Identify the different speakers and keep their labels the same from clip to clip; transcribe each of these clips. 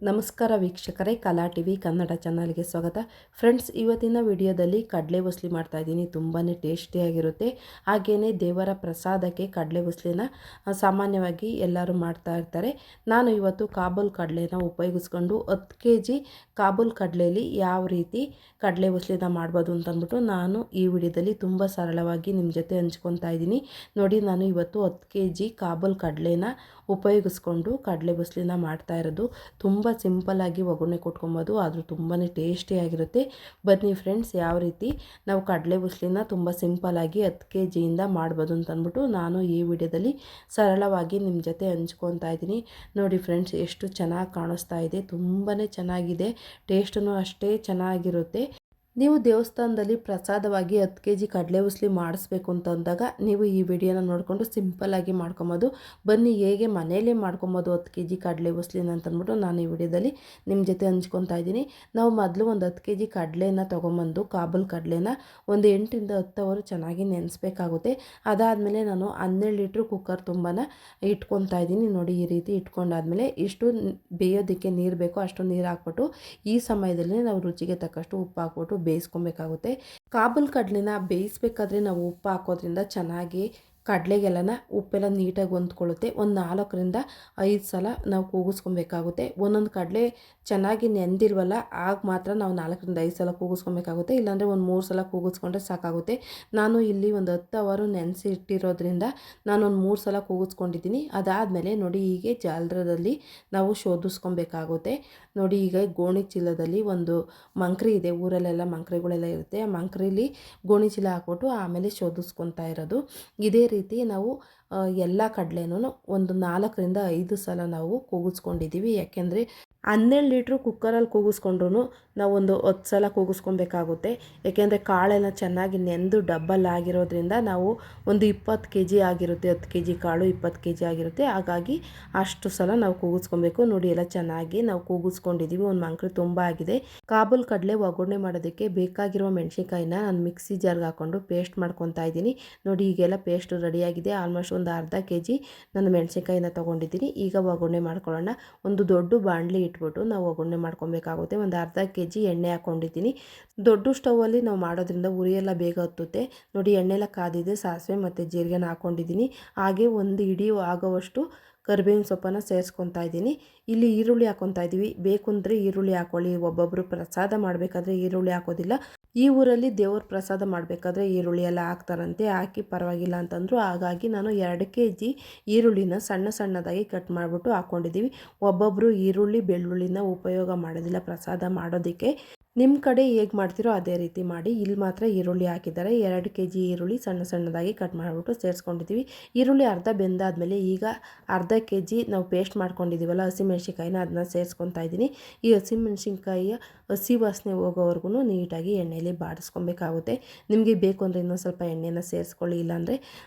Speaker 1: ನಮಸ್ಕಾರ ವೀಕ್ಷಕರೇ, ಕಲಾ ಟಿವಿ ಕನ್ನಡ ಚಾನಲ್ಗೆ ಸ್ವಾಗತ. ಫ್ರೆಂಡ್ಸ್, ಇವತ್ತಿನ ವಿಡಿಯೋದಲ್ಲಿ ಕಡಲೆ ಉಸ್ಲಿ ಮಾಡ್ತಾ ಇದ್ದೀನಿ. ತುಂಬಾ ಟೇಸ್ಟಿಯಾಗಿರುತ್ತೆ. ಹಾಗೆಯೇ ದೇವರ ಪ್ರಸಾದಕ್ಕೆ ಕಡಲೆ ಉಸ್ಲಿನ ಸಾಮಾನ್ಯವಾಗಿ ಎಲ್ಲರೂ ಮಾಡ್ತಾ ಇರ್ತಾರೆ. ನಾನು ಇವತ್ತು ಕಾಬೂಲ್ ಕಡಲೆನ ಉಪಯೋಗಿಸ್ಕೊಂಡು 10 kg ಕಾಬೂಲ್ ಕಡಲೆಯಲ್ಲಿ ಯಾವ ರೀತಿ ಕಡಲೆ ಉಸ್ಲಿನ ಮಾಡ್ಬೋದು ಅಂತಂದ್ಬಿಟ್ಟು ನಾನು ಈ ವಿಡಿಯೋದಲ್ಲಿ ತುಂಬ ಸರಳವಾಗಿ ನಿಮ್ಮ ಜೊತೆ ಹಂಚ್ಕೊತಾ ಇದ್ದೀನಿ. ನೋಡಿ, ನಾನು ಇವತ್ತು 10 kg ಕಾಬೂಲ್ ಕಡಲೆನ ಉಪಯೋಗಿಸ್ಕೊಂಡು ಕಡಲೆ ಬಸ್ಲಿನ ಮಾಡ್ತಾ ಇರೋದು. ತುಂಬ ಸಿಂಪಲ್ಲಾಗಿ ಒಗ್ಗರಣೆ ಕೊಟ್ಕೊಬೋದು, ಆದರೂ ತುಂಬಾ ಟೇಸ್ಟಿಯಾಗಿರುತ್ತೆ. ಬನ್ನಿ ಫ್ರೆಂಡ್ಸ್, ಯಾವ ರೀತಿ ನಾವು ಕಡಲೆ ಬಸ್ಲಿನ ತುಂಬ ಸಿಂಪಲ್ಲಾಗಿ 10 kg ಮಾಡ್ಬೋದು ಅಂತಂದ್ಬಿಟ್ಟು ನಾನು ಈ ವಿಡಿಯೋದಲ್ಲಿ ಸರಳವಾಗಿ ನಿಮ್ಮ ಜೊತೆ ಹಂಚ್ಕೊತಾ ಇದ್ದೀನಿ. ನೋಡಿ ಫ್ರೆಂಡ್ಸ್, ಎಷ್ಟು ಚೆನ್ನಾಗಿ ಕಾಣಿಸ್ತಾ ಇದೆ, ತುಂಬಾ ಚೆನ್ನಾಗಿದೆ, ಟೇಸ್ಟೂ ಅಷ್ಟೇ ಚೆನ್ನಾಗಿರುತ್ತೆ. ನೀವು ದೇವಸ್ಥಾನದಲ್ಲಿ ಪ್ರಸಾದವಾಗಿ 10 kg ಕಡಲೆ ಉಸ್ಲಿ ಮಾಡಿಸ್ಬೇಕು ಅಂತಂದಾಗ ನೀವು ಈ ವಿಡಿಯೋನ ನೋಡಿಕೊಂಡು ಸಿಂಪಲ್ಲಾಗಿ ಮಾಡ್ಕೊಬೋದು. ಬನ್ನಿ, ಹೇಗೆ ಮನೆಯಲ್ಲೇ ಮಾಡ್ಕೊಬೋದು 10 kg ಕಡಲೆ ಉಸ್ಲಿನ ಅಂತಂದ್ಬಿಟ್ಟು ನಾನು ಈ ವಿಡಿಯೋದಲ್ಲಿ ನಿಮ್ಮ ಜೊತೆ ಹಂಚ್ಕೊತಾ ಇದ್ದೀನಿ. ನಾವು ಮೊದಲು ಒಂದು 10 kg ಕಡಲೆನ ತೊಗೊಂಬಂದು ಕಾಬೂಲ್ ಕಡಲೆನ ಒಂದು 8ರಿಂದ 10 ಅವರು ಚೆನ್ನಾಗಿ ನೆನೆಸ್ಬೇಕಾಗುತ್ತೆ. ಅದಾದಮೇಲೆ ನಾನು 12 ಲೀಟ್ರ್ ಕುಕ್ಕರ್ ತುಂಬಾ ಇಟ್ಕೊತಾ ಇದ್ದೀನಿ. ನೋಡಿ, ಈ ರೀತಿ ಇಟ್ಕೊಂಡಾದ್ಮೇಲೆ ಇಷ್ಟು ಬೇಯೋದಕ್ಕೆ ನೀರು ಬೇಕೋ ಅಷ್ಟು ನೀರು ಹಾಕ್ಬಿಟ್ಟು ಈ ಸಮಯದಲ್ಲಿ ನಾವು ರುಚಿಗೆ ತಕ್ಕಷ್ಟು ಉಪ್ಪು ಹಾಕ್ಬಿಟ್ಟು ಬೇಯಿಸ್ಕೊಬೇಕಾಗುತ್ತೆ. ಕಾಬೂಲ್ ಕಡಲೆನ ಬೇಯಿಸ್ಬೇಕಾದ್ರೆ ನಾವು ಉಪ್ಪು ಹಾಕೋದ್ರಿಂದ ಚೆನ್ನಾಗಿ ಕಡಲೆಗೆಲ್ಲನ ಉಪ್ಪೆಲ್ಲ ನೀಟಾಗಿ ಹೊಂದ್ಕೊಳ್ಳುತ್ತೆ. ಒಂದು 4ರಿಂದ 5 ಸಲ ನಾವು ಕೂಗಿಸ್ಕೊಬೇಕಾಗುತ್ತೆ. ಒಂದೊಂದು ಕಡಲೆ ಚೆನ್ನಾಗಿ ನೆಂದಿಲ್ವಲ್ಲ, ಆಗ ಮಾತ್ರ ನಾವು 4ರಿಂದ 5 ಸಲ ಕೂಗಿಸ್ಕೊಬೇಕಾಗುತ್ತೆ. ಇಲ್ಲಾಂದರೆ ಒಂದು 3 ಸಲ ಕೂಗಿಸ್ಕೊಂಡ್ರೆ ಸಾಕಾಗುತ್ತೆ. ನಾನು ಇಲ್ಲಿ ಒಂದು 10 ಅವರು ನೆನೆಸಿ ಇಟ್ಟಿರೋದ್ರಿಂದ ನಾನು ಒಂದು 3 ಸಲ ಕೂಗಿಸ್ಕೊಂಡಿದ್ದೀನಿ. ಅದಾದಮೇಲೆ ನೋಡಿ, ಹೀಗೆ ಜಾಲರದಲ್ಲಿ ನಾವು ಶೋಧಿಸ್ಕೊಬೇಕಾಗುತ್ತೆ. ನೋಡಿ, ಈಗ ಗೋಣಿ ಚೀಲದಲ್ಲಿ ಒಂದು ಮಂಕ್ರಿ ಇದೆ, ಊರಲ್ಲೆಲ್ಲ ಮಂಕ್ರಿಗಳೆಲ್ಲ ಇರುತ್ತೆ. ಆ ಮಂಕ್ರಿಲಿ ಗೋಣಿ ಚೀಲ ಹಾಕ್ಬಿಟ್ಟು ಆಮೇಲೆ ಶೋಧಿಸ್ಕೊತಾ ಇರೋದು. ಇದೇ ರೀತಿ ನಾವು ಎಲ್ಲ ಕಡಲೆನೂ ಒಂದು 4ರಿಂದ 5 ಸಲ ನಾವು ಕೂಗಿಸ್ಕೊಂಡಿದ್ದೀವಿ. ಯಾಕೆಂದರೆ 12 ಲೀಟ್ರ್ ಕುಕ್ಕರಲ್ಲಿ ಕೂಗಿಸ್ಕೊಂಡ್ರೂ ನಾವು ಒಂದು 10 ಸಲ ಕೂಗಿಸ್ಕೊಬೇಕಾಗುತ್ತೆ. ಏಕೆಂದರೆ ಕಾಳೆಲ್ಲ ಚೆನ್ನಾಗಿ ನೆಂದು ಡಬ್ಬಲ್ ಆಗಿರೋದ್ರಿಂದ ನಾವು ಒಂದು 20 kg ಆಗಿರುತ್ತೆ, 10 kg ಕಾಳು 20 kg ಆಗಿರುತ್ತೆ. ಹಾಗಾಗಿ ಅಷ್ಟು ಸಲ ನಾವು ಕೂಗಿಸ್ಕೊಬೇಕು. ನೋಡಿ, ಎಲ್ಲ ಚೆನ್ನಾಗಿ ನಾವು ಕೂಗಿಸ್ಕೊಂಡಿದ್ದೀವಿ. ಒಂದು ಮಂಕ್ರಿ ತುಂಬ ಆಗಿದೆ. ಕಾಬೂಲ್ ಕಡಲೆ ಒಗ್ಗರಣೆ ಮಾಡೋದಕ್ಕೆ ಬೇಕಾಗಿರೋ ಮೆಣಸಿನ್ಕಾಯಿನ ನಾನು ಮಿಕ್ಸಿ ಜಾರ್ಗೆ ಹಾಕ್ಕೊಂಡು ಪೇಸ್ಟ್ ಮಾಡ್ಕೊತಾ ಇದ್ದೀನಿ. ನೋಡಿ, ಈಗೆಲ್ಲ ಪೇಸ್ಟ್ ರೆಡಿಯಾಗಿದೆ. ಆಲ್ಮೋಸ್ಟ್ ಒಂದು ಅರ್ಧ kg ನಾನು ಮೆಣಸಿನ್ಕಾಯಿನ ತೊಗೊಂಡಿದ್ದೀನಿ. ಈಗ ಒಗ್ಗರಣೆ ಮಾಡ್ಕೊಳ್ಳೋಣ. ಒಂದು ದೊಡ್ಡ ಬಾಣಲಿ ಇಟ್ಬಿಟ್ಟು ನಾವು ಒಗ್ಗರಣೆ ಮಾಡ್ಕೊಬೇಕಾಗುತ್ತೆ. ಒಂದು ಅರ್ಧ kg ಎಣ್ಣೆ ಹಾಕ್ಕೊಂಡಿದ್ದೀನಿ. ದೊಡ್ಡ ಸ್ಟವಲ್ಲಿ ನಾವು ಮಾಡೋದ್ರಿಂದ ಉರಿಯೆಲ್ಲ ಬೇಗ ಹತ್ತುತ್ತೆ. ನೋಡಿ, ಎಣ್ಣೆಲ್ಲ ಕಾದಿದೆ. ಸಾಸಿವೆ ಮತ್ತು ಜೀರಿಗೆನ ಹಾಕ್ಕೊಂಡಿದ್ದೀನಿ. ಹಾಗೆ ಒಂದು ಹಿಡಿ ಆಗೋವಷ್ಟು ಕರಿಬೇವಿನ ಸೊಪ್ಪನ್ನು ಸೇರಿಸ್ಕೊತಾ ಇದ್ದೀನಿ. ಇಲ್ಲಿ ಈರುಳ್ಳಿ ಹಾಕ್ಕೊತಾ ಇದ್ದೀವಿ. ಬೇಕು ಅಂದರೆ ಈರುಳ್ಳಿ ಹಾಕ್ಕೊಳ್ಳಿ. ಒಬ್ಬೊಬ್ಬರು ಪ್ರಸಾದ ಮಾಡಬೇಕಾದ್ರೆ ಈರುಳ್ಳಿ ಹಾಕೋದಿಲ್ಲ. ಈ ಊರಲ್ಲಿ ದೇವ್ರ ಪ್ರಸಾದ ಮಾಡಬೇಕಾದ್ರೆ ಈರುಳ್ಳಿ ಎಲ್ಲ ಹಾಕ್ತಾರಂತೆ, ಹಾಕಿ ಪರವಾಗಿಲ್ಲ ಅಂತಂದರು. ಹಾಗಾಗಿ ನಾನು 2 kg ಈರುಳ್ಳಿನ ಸಣ್ಣ ಸಣ್ಣದಾಗಿ ಕಟ್ ಮಾಡಿಬಿಟ್ಟು ಹಾಕ್ಕೊಂಡಿದ್ದೀವಿ. ಒಬ್ಬೊಬ್ಬರು ಈರುಳ್ಳಿ ಬೆಳ್ಳುಳ್ಳಿನ ಉಪಯೋಗ ಮಾಡೋದಿಲ್ಲ ಪ್ರಸಾದ ಮಾಡೋದಕ್ಕೆ. ನಿಮ್ಮ ಕಡೆ ಹೇಗೆ ಮಾಡ್ತೀರೋ ಅದೇ ರೀತಿ ಮಾಡಿ. ಇಲ್ಲಿ ಮಾತ್ರ ಈರುಳ್ಳಿ ಹಾಕಿದ್ದಾರೆ. 2 kg ಈರುಳ್ಳಿ ಸಣ್ಣ ಸಣ್ಣದಾಗಿ ಕಟ್ ಮಾಡಿಬಿಟ್ಟು ಸೇರಿಸ್ಕೊಂಡಿದ್ದೀವಿ. ಈರುಳ್ಳಿ ಅರ್ಧ ಬೆಂದಾದಮೇಲೆ ಈಗ ಅರ್ಧ kg ನಾವು ಪೇಸ್ಟ್ ಮಾಡ್ಕೊಂಡಿದ್ದೀವಲ್ಲ ಹಸಿಮೆಣ್ಸಿನ್ಕಾಯಿನ, ಅದನ್ನ ಸೇರಿಸ್ಕೊತಾ ಇದ್ದೀನಿ. ಈ ಹಸಿಮೆಣ್ಸಿನ್ಕಾಯಿಯ ಹಸಿ ವಾಸನೆ ಹೋಗೋವರೆಗೂ ನೀಟಾಗಿ ಎಣ್ಣೆಯಲ್ಲಿ ಬಾಡಿಸ್ಕೊಬೇಕಾಗುತ್ತೆ. ನಿಮಗೆ ಬೇಕು ಅಂದರೆ ಇನ್ನೊಂದು ಸ್ವಲ್ಪ ಎಣ್ಣೆನ ಸೇರಿಸ್ಕೊಳ್ಳಿ, ಇಲ್ಲಾಂದರೆ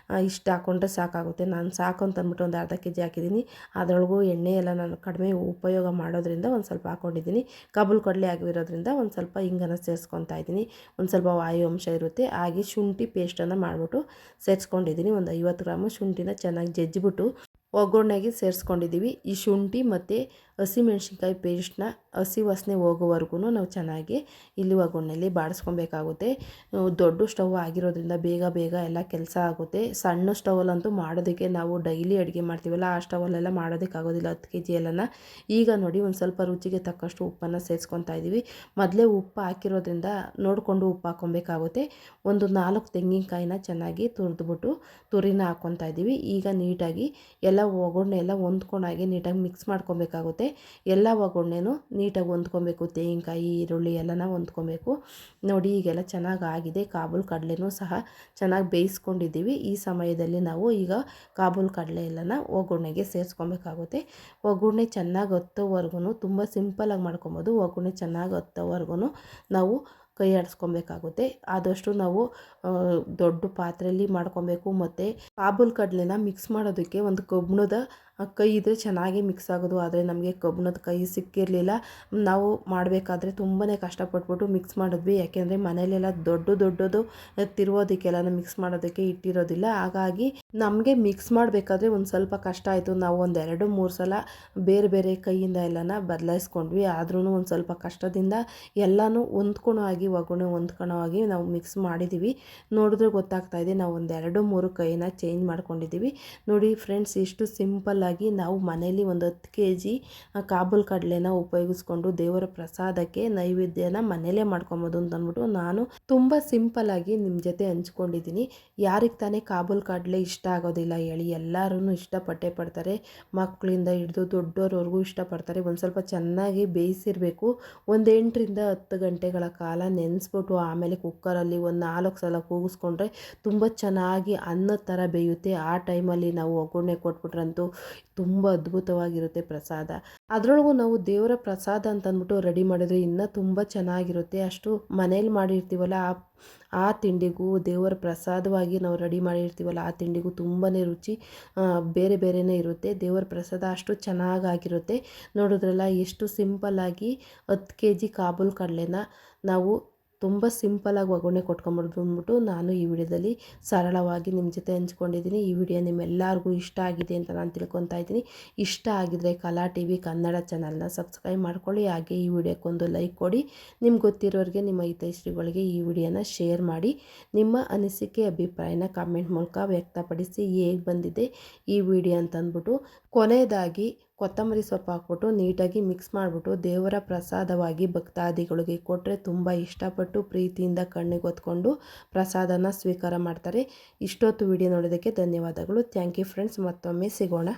Speaker 1: ಇಷ್ಟು ಹಾಕ್ಕೊಂಡ್ರೆ ಸಾಕಾಗುತ್ತೆ. ನಾನು ಸಾಕು ಅಂತಂದ್ಬಿಟ್ಟು ಒಂದು ಅರ್ಧ kg ಹಾಕಿದ್ದೀನಿ. ಅದರೊಳಗೂ ಎಣ್ಣೆ ಎಲ್ಲ ನಾನು ಕಡಿಮೆ ಉಪಯೋಗ ಮಾಡೋದ್ರಿಂದ ಒಂದು ಸ್ವಲ್ಪ ಹಾಕ್ಕೊಂಡಿದ್ದೀನಿ. ಕಾಬೂಲ್ ಕಡಲೆ ಆಗಿರೋದ್ರಿಂದ ಒಂದು ಸ್ವಲ್ಪ ಹಿಂಗನ್ನು ಸೇರಿಸ್ಕೊತಾ ಇದ್ದೀನಿ. ಒಂದು ಸ್ವಲ್ಪ ವಾಯು ಅಂಶ ಇರುತ್ತೆ. ಹಾಗೆ ಶುಂಠಿ ಪೇಸ್ಟನ್ನು ಮಾಡಿಬಿಟ್ಟು ಸೇರಿಸ್ಕೊಂಡಿದ್ದೀನಿ. ಒಂದು 50 ಗ್ರಾಮು ಶುಂಠಿನ ಚೆನ್ನಾಗಿ ಜಜ್ಜಿಬಿಟ್ಟು ಒಗ್ಗರಣೆಗೆ ಸೇರಿಸ್ಕೊಂಡಿದ್ದೀವಿ. ಈ ಶುಂಠಿ ಮತ್ತು ಹಸಿಮೆಣ್ಸಿನ್ಕಾಯಿ ಪೇಸ್ಟ್ನ ಹಸಿ ವಾಸನೆ ಹೋಗೋವರೆಗೂ ನಾವು ಚೆನ್ನಾಗಿ ಇಲ್ಲಿ ಒಗ್ಗರಣೆಯಲ್ಲಿ ಬಾಡಿಸ್ಕೊಬೇಕಾಗುತ್ತೆ. ದೊಡ್ಡ ಸ್ಟವ್ ಆಗಿರೋದ್ರಿಂದ ಬೇಗ ಬೇಗ ಎಲ್ಲ ಕೆಲಸ ಆಗುತ್ತೆ. ಸಣ್ಣ ಸ್ಟವಲ್ಲಂತೂ ಮಾಡೋದಕ್ಕೆ ನಾವು ಡೈಲಿ ಅಡುಗೆ ಮಾಡ್ತೀವಲ್ಲ, ಆ ಸ್ಟವಲ್ಲೆಲ್ಲ ಮಾಡೋದಕ್ಕಾಗೋದಿಲ್ಲ 10 kg ಎಲ್ಲನ. ಈಗ ನೋಡಿ, ಒಂದು ಸ್ವಲ್ಪ ರುಚಿಗೆ ತಕ್ಕಷ್ಟು ಉಪ್ಪನ್ನು ಸೇರಿಸ್ಕೊತಾ ಇದ್ದೀವಿ. ಮೊದಲೇ ಉಪ್ಪು ಹಾಕಿರೋದ್ರಿಂದ ನೋಡಿಕೊಂಡು ಉಪ್ಪು ಹಾಕ್ಕೊಬೇಕಾಗುತ್ತೆ. ಒಂದು 4 ತೆಂಗಿನಕಾಯಿನ ಚೆನ್ನಾಗಿ ತುರಿದ್ಬಿಟ್ಟು ತುರಿನ ಹಾಕ್ಕೊತಾ ಇದ್ದೀವಿ. ಈಗ ನೀಟಾಗಿ ಎಲ್ಲ ಒಗ್ಗರಣೆ ಎಲ್ಲ ಹೊಂದ್ಕೊಂಡಾಗೆ ನೀಟಾಗಿ ಮಿಕ್ಸ್ ಮಾಡ್ಕೊಬೇಕಾಗುತ್ತೆ. ಎಲ್ಲ ಒಗ್ಗರಣೆನೂ ನೀಟಾಗಿ ಹೊಂದ್ಕೊಬೇಕು. ತೆಂಗಿನಕಾಯಿ ಈರುಳ್ಳಿ ಎಲ್ಲನ ಹೊಂದ್ಕೊಬೇಕು. ನೋಡಿ, ಈಗೆಲ್ಲ ಚೆನ್ನಾಗಿ ಆಗಿದೆ. ಕಾಬೂಲ್ ಕಡಲೆನೂ ಸಹ ಚೆನ್ನಾಗಿ ಬೇಯಿಸ್ಕೊಂಡಿದ್ದೀವಿ. ಈ ಸಮಯದಲ್ಲಿ ನಾವು ಈಗ ಕಾಬೂಲ್ ಕಡಲೆ ಎಲ್ಲನ ಒಗ್ಗರಣೆಗೆ ಸೇರಿಸ್ಕೊಬೇಕಾಗುತ್ತೆ. ಒಗ್ಗರಣೆ ಚೆನ್ನಾಗಿ ಹತ್ತೋವರೆಗೂ ತುಂಬ ಸಿಂಪಲಾಗಿ ಮಾಡ್ಕೊಬೋದು. ಒಗ್ಗರಣೆ ಚೆನ್ನಾಗಿ ಹತ್ತೋವರೆಗೂ ನಾವು ಕೈ ಆಡಿಸ್ಕೊಬೇಕಾಗುತ್ತೆ. ಆದಷ್ಟು ನಾವು ದೊಡ್ಡ ಪಾತ್ರೆಯಲ್ಲಿ ಮಾಡ್ಕೊಬೇಕು. ಮತ್ತು ಕಾಬೂಲ್ ಕಡಲೆನ ಮಿಕ್ಸ್ ಮಾಡೋದಕ್ಕೆ ಒಂದು ಕಬ್ಬಿಣದ ಕೈ ಇದ್ದರೆ ಚೆನ್ನಾಗಿ ಮಿಕ್ಸ್ ಆಗೋದು. ಆದರೆ ನಮಗೆ ಕಬ್ಬಿಣದ ಕೈ ಸಿಕ್ಕಿರಲಿಲ್ಲ. ನಾವು ಮಾಡಬೇಕಾದ್ರೆ ತುಂಬಾ ಕಷ್ಟಪಟ್ಬಿಟ್ಟು ಮಿಕ್ಸ್ ಮಾಡಿದ್ವಿ. ಯಾಕೆಂದರೆ ಮನೇಲೆಲ್ಲ ದೊಡ್ಡದು ತಿರುವೋದಕ್ಕೆಲ್ಲ ಮಿಕ್ಸ್ ಮಾಡೋದಕ್ಕೆ ಇಟ್ಟಿರೋದಿಲ್ಲ. ಹಾಗಾಗಿ ನಮಗೆ ಮಿಕ್ಸ್ ಮಾಡಬೇಕಾದ್ರೆ ಒಂದು ಸ್ವಲ್ಪ ಕಷ್ಟ ಆಯಿತು. ನಾವು ಒಂದು 2-3 ಸಲ ಬೇರೆ ಕೈಯಿಂದ ಎಲ್ಲನ ಬದಲಾಯಿಸ್ಕೊಂಡ್ವಿ. ಆದ್ರೂ ಒಂದು ಸ್ವಲ್ಪ ಕಷ್ಟದಿಂದ ಎಲ್ಲನೂ ಹೊಂದ್ಕೊಳೋ ಆಗಿ ಒಗ್ಗರಣೆ ಹೊಂದ್ಕೊಳೋ ಆಗಿ ನಾವು ಮಿಕ್ಸ್ ಮಾಡಿದ್ದೀವಿ. ನೋಡಿದ್ರೆ ಗೊತ್ತಾಗ್ತಾ ಇದೆ ನಾವು ಒಂದು 2-3 ಕೈನ ಚೇಂಜ್ ಮಾಡ್ಕೊಂಡಿದ್ದೀವಿ. ನೋಡಿ ಫ್ರೆಂಡ್ಸ್, ಇಷ್ಟು ಸಿಂಪಲ್ಲಾಗಿ ನಾವು ಮನೇಲಿ ಒಂದು 10 kg ಕಾಬೂಲ್ ಕಡಲೆನ ಉಪಯೋಗಿಸ್ಕೊಂಡು ದೇವರ ಪ್ರಸಾದಕ್ಕೆ ನೈವೇದ್ಯನ ಮನೇಲೇ ಮಾಡ್ಕೊಬೋದು ಅಂತ ಅಂದ್ಬಿಟ್ಟು ನಾನು ತುಂಬ ಸಿಂಪಲ್ಲಾಗಿ ನಿಮ್ಮ ಜೊತೆ ಹಂಚ್ಕೊಂಡಿದ್ದೀನಿ. ಯಾರಿಗೆ ತಾನೇ ಕಾಬೂಲ್ ಕಡಲೆ ಇಷ್ಟ ಆಗೋದಿಲ್ಲ ಹೇಳಿ? ಎಲ್ಲರೂ ಇಷ್ಟಪಟ್ಟೇ ಪಡ್ತಾರೆ. ಮಕ್ಕಳಿಂದ ಹಿಡಿದು ದೊಡ್ಡೋರವರೆಗೂ ಇಷ್ಟಪಡ್ತಾರೆ. ಒಂದು ಸ್ವಲ್ಪ ಚೆನ್ನಾಗಿ ಬೇಯಿಸಿರಬೇಕು. ಒಂದು 8-10 ಗಂಟೆಗಳ ಕಾಲ ನೆನೆಸ್ಬಿಟ್ಟು ಆಮೇಲೆ ಕುಕ್ಕರಲ್ಲಿ ಒಂದು 4 ಸಲ ಕೂಗಿಸ್ಕೊಂಡ್ರೆ ತುಂಬ ಚೆನ್ನಾಗಿ ಅನ್ನದ ಥರ ಬೇಯುತ್ತೆ. ಆ ಟೈಮಲ್ಲಿ ನಾವು ಒಗ್ಗರಣೆ ಕೊಟ್ಬಿಟ್ರಂತೂ ತುಂಬ ಅದ್ಭುತವಾಗಿರುತ್ತೆ ಪ್ರಸಾದ. ಅದರೊಳಗೂ ನಾವು ದೇವರ ಪ್ರಸಾದ ಅಂತಂದ್ಬಿಟ್ಟು ರೆಡಿ ಮಾಡಿದರೆ ಇನ್ನೂ ತುಂಬ ಚೆನ್ನಾಗಿರುತ್ತೆ. ಅಷ್ಟು ಮನೇಲಿ ಮಾಡಿರ್ತೀವಲ್ಲ ಆ ತಿಂಡಿಗೂ ದೇವರ ಪ್ರಸಾದವಾಗಿ ನಾವು ರೆಡಿ ಮಾಡಿರ್ತೀವಲ್ಲ ಆ ತಿಂಡಿಗೂ ತುಂಬಾ ರುಚಿ ಬೇರೆನೇ ಇರುತ್ತೆ. ದೇವರ ಪ್ರಸಾದ ಅಷ್ಟು ಚೆನ್ನಾಗಿರುತ್ತೆ. ನೋಡಿದ್ರಲ್ಲ ಎಷ್ಟು ಸಿಂಪಲ್ಲಾಗಿ 10 kg ಕಾಬೂಲ್ ಕಡಲೆನ ನಾವು ತುಂಬ ಸಿಂಪಲ್ಲಾಗಿ ಒಗ್ಗರಣೆ ಕೊಟ್ಕೊಂಬರ್ದು ಅಂದ್ಬಿಟ್ಟು ನಾನು ಈ ವಿಡಿಯೋದಲ್ಲಿ ಸರಳವಾಗಿ ನಿಮ್ಮ ಜೊತೆ ಹಂಚ್ಕೊಂಡಿದ್ದೀನಿ. ಈ ವಿಡಿಯೋ ನಿಮ್ಮೆಲ್ಲರಿಗೂ ಇಷ್ಟ ಆಗಿದೆ ಅಂತ ನಾನು ತಿಳ್ಕೊತಾ ಇದ್ದೀನಿ. ಇಷ್ಟ ಆಗಿದರೆ ಕಲಾ TV ಕನ್ನಡ ಚಾನಲ್ನ ಸಬ್ಸ್ಕ್ರೈಬ್ ಮಾಡ್ಕೊಳ್ಳಿ. ಹಾಗೆ ಈ ವಿಡಿಯೋಕ್ಕೊಂದು ಲೈಕ್ ಕೊಡಿ. ನಿಮ್ಗೆ ಗೊತ್ತಿರೋರಿಗೆ, ನಿಮ್ಮ ಹಿತೈಷಿಗಳಿಗೆ ಈ ವಿಡಿಯೋನ ಶೇರ್ ಮಾಡಿ. ನಿಮ್ಮ ಅನಿಸಿಕೆ ಅಭಿಪ್ರಾಯನ ಕಾಮೆಂಟ್ ಮೂಲಕ ವ್ಯಕ್ತಪಡಿಸಿ. ಹೇಗೆ ಬಂದಿದೆ ಈ ವಿಡಿಯೋ ಅಂತಂದ್ಬಿಟ್ಟು. ಕೊನೆಯದಾಗಿ ಕೊತ್ತಂಬರಿ ಸೊಪ್ಪು ಹಾಕ್ಬಿಟ್ಟು ನೀಟಾಗಿ ಮಿಕ್ಸ್ ಮಾಡಿಬಿಟ್ಟು ದೇವರ ಪ್ರಸಾದವಾಗಿ ಭಕ್ತಾದಿಗಳಿಗೆ ಕೊಟ್ಟರೆ ತುಂಬ ಇಷ್ಟಪಟ್ಟು ಪ್ರೀತಿಯಿಂದ ಕಣ್ಣಿಗೆ ಹೊತ್ಕೊಂಡು ಪ್ರಸಾದನ ಸ್ವೀಕಾರ ಮಾಡ್ತಾರೆ. ಇಷ್ಟೊತ್ತು ವಿಡಿಯೋ ನೋಡೋದಕ್ಕೆ ಧನ್ಯವಾದಗಳು. Thank you friends. ಮತ್ತೊಮ್ಮೆ ಸಿಗೋಣ.